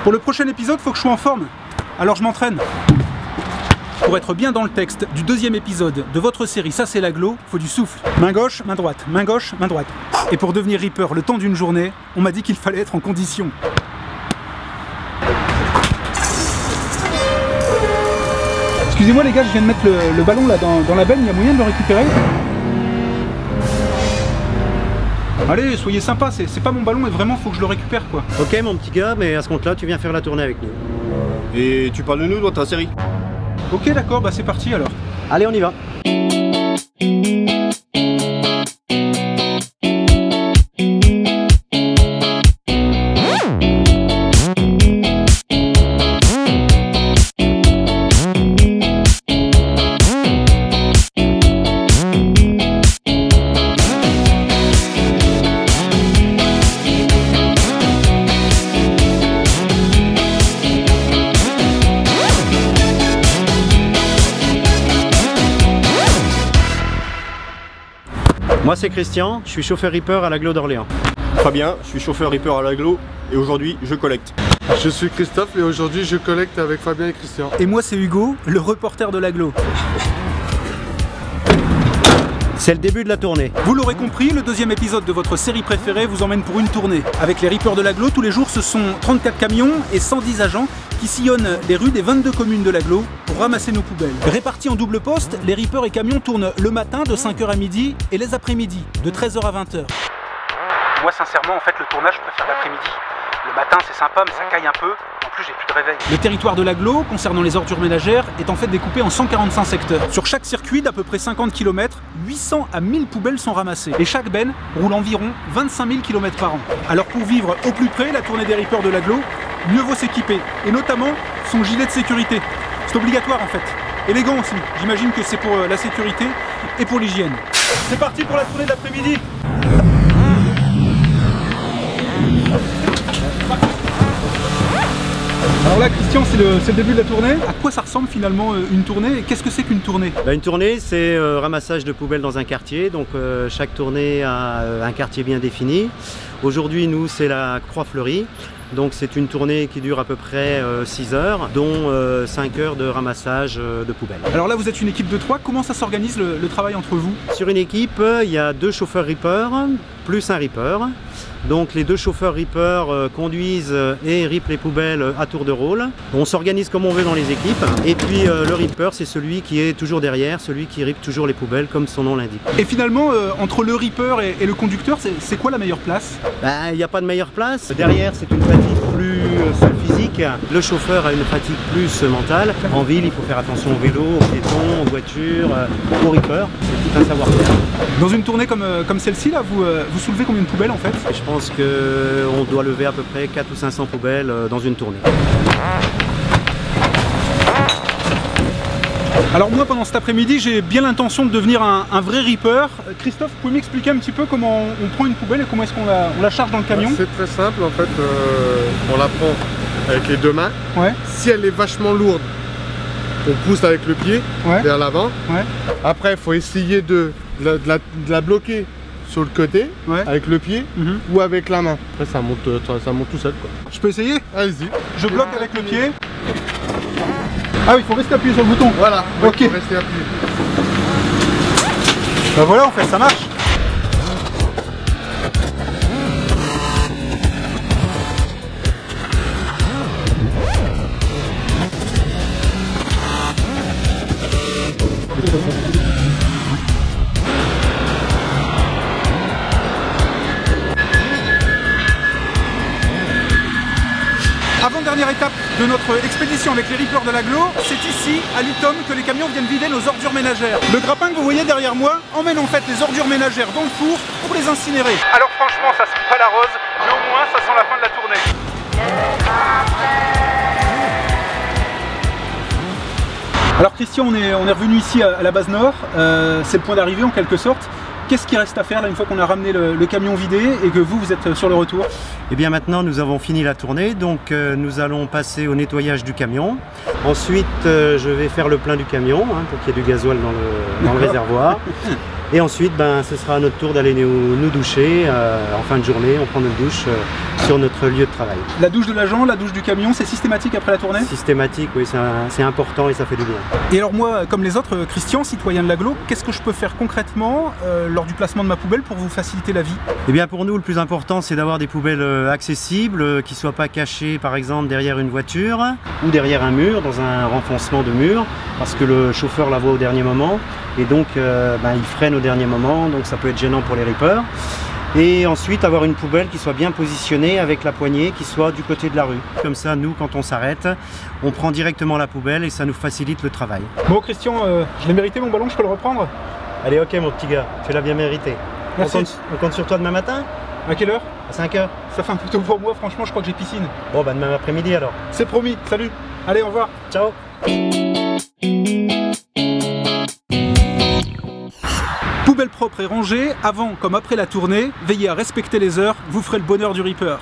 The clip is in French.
Pour le prochain épisode, faut que je sois en forme. Alors je m'entraîne. Pour être bien dans le texte du deuxième épisode de votre série Ça c'est l'agglo, faut du souffle. Main gauche, main droite, main gauche, main droite. Et pour devenir Reaper le temps d'une journée, on m'a dit qu'il fallait être en condition. Excusez-moi les gars, je viens de mettre le ballon là dans la benne, il y a moyen de le récupérer? Allez, soyez sympa, c'est pas mon ballon, mais vraiment faut que je le récupère quoi. Ok mon petit gars, mais à ce compte-là, tu viens faire la tournée avec nous. Et tu parles de nous dans ta série? Ok d'accord, bah c'est parti alors. Allez, on y va. Moi c'est Christian, je suis chauffeur Reaper à l'agglo d'Orléans. Fabien, je suis chauffeur Reaper à l'agglo et aujourd'hui je collecte. Je suis Christophe et aujourd'hui je collecte avec Fabien et Christian. Et moi c'est Hugo, le reporter de l'agglo. C'est le début de la tournée. Vous l'aurez compris, le deuxième épisode de votre série préférée vous emmène pour une tournée. Avec les Reapers de l'agglo, tous les jours ce sont 34 camions et 110 agents qui sillonnent les rues des 22 communes de l'agglo pour ramasser nos poubelles. Répartis en double poste, les Reapers et camions tournent le matin de 5h à midi et les après-midi de 13h à 20h. Moi sincèrement en fait le tournage je préfère l'après-midi. Le matin c'est sympa mais ça caille un peu, en plus j'ai plus de réveil. Le territoire de l'agglo concernant les ordures ménagères est en fait découpé en 145 secteurs. Sur chaque circuit d'à peu près 50 km, 800 à 1000 poubelles sont ramassées. Et chaque benne roule environ 25 000 km par an. Alors pour vivre au plus près la tournée des Reapers de l'agglo, mieux vaut s'équiper. Et notamment son gilet de sécurité. C'est obligatoire en fait. Élégant aussi, j'imagine que c'est pour la sécurité et pour l'hygiène. C'est parti pour la tournée d'après-midi. Alors là Christian, c'est le début de la tournée. À quoi ça ressemble finalement une tournée et qu'est-ce que c'est qu'une tournée? Une tournée c'est ramassage de poubelles dans un quartier, donc chaque tournée a un quartier bien défini. Aujourd'hui nous c'est la Croix-Fleurie, donc c'est une tournée qui dure à peu près 6 heures, dont 5 heures de ramassage de poubelles. Alors là vous êtes une équipe de 3, comment ça s'organise le travail entre vous? Sur une équipe il y a 2 chauffeurs Reaper plus un Reaper. Donc les 2 chauffeurs Reaper conduisent et ripent les poubelles à tour de rôle. On s'organise comme on veut dans les équipes. Et puis le Reaper c'est celui qui est toujours derrière, celui qui ripe toujours les poubelles comme son nom l'indique. Et finalement entre le Reaper et le conducteur, c'est quoi la meilleure place? Il n'y a pas de meilleure place. Derrière c'est une fatigue plus physique. Le chauffeur a une fatigue plus mentale. En ville il faut faire attention au vélo, aux piétons, aux voitures, au Reaper. C'est tout un savoir-faire. Dans une tournée comme celle-ci là, vous soulevez combien de poubelles en fait? Je pense qu'on doit lever à peu près 400 ou 500 poubelles dans une tournée. Alors moi pendant cet après-midi j'ai bien l'intention de devenir un vrai Reaper. Christophe, vous pouvez m'expliquer un petit peu comment on prend une poubelle et comment est-ce qu'on la charge dans le camion? C'est très simple en fait, on la prend avec les 2 mains. Ouais. Si elle est vachement lourde, on pousse avec le pied vers l'avant. Ouais. Après il faut essayer de la bloquer sur le côté avec le pied ou avec la main. Après ça monte tout seul quoi. Je peux essayer? Allez-y. Je bloque avec le pied. Ah oui, il faut rester appuyé sur le bouton. Voilà, ok. Il faut rester appuyé. Bah voilà en fait, ça marche. Avant-dernière étape de notre expédition avec les Reapers de l'agglo, c'est ici, à Luton, que les camions viennent vider nos ordures ménagères. Le grappin que vous voyez derrière moi emmène en fait les ordures ménagères dans le four pour les incinérer. Alors franchement, ça sent pas la rose, mais au moins ça sent la fin de la tournée. Alors Christian, on est revenu ici à la base nord, c'est le point d'arrivée en quelque sorte. Qu'est-ce qui reste à faire là une fois qu'on a ramené le camion vidé et que vous êtes sur le retour? Et bien maintenant nous avons fini la tournée, donc nous allons passer au nettoyage du camion. Ensuite je vais faire le plein du camion pour qu'il y ait du gasoil dans le réservoir. Et ensuite, ce sera à notre tour d'aller nous doucher. En fin de journée, on prend notre douche sur notre lieu de travail. La douche de l'agent, la douche du camion, c'est systématique après la tournée? Systématique, oui, c'est important et ça fait du bien. Et alors moi, comme les autres, Christian, citoyen de l'agglo, qu'est-ce que je peux faire concrètement lors du placement de ma poubelle pour vous faciliter la vie? Eh bien pour nous, le plus important, c'est d'avoir des poubelles accessibles, qui ne soient pas cachées par exemple derrière une voiture ou derrière un mur, dans un renfoncement de mur, parce que le chauffeur la voit au dernier moment et donc il freine au dernier moment, donc ça peut être gênant pour les rippers. Et ensuite avoir une poubelle qui soit bien positionnée avec la poignée qui soit du côté de la rue. Comme ça, nous, quand on s'arrête, on prend directement la poubelle et ça nous facilite le travail. Bon Christian, je l'ai mérité mon ballon, je peux le reprendre? Allez, ok mon petit gars, tu l'as bien mérité. Merci. On compte sur toi demain matin? À quelle heure? À 5 h. Ça fait un peu tôt pour moi, franchement, je crois que j'ai piscine. Bon, demain après-midi alors. C'est promis, salut. Allez, au revoir. Ciao. Poubelle propre et rangée, avant comme après la tournée, veillez à respecter les heures, vous ferez le bonheur du ripper.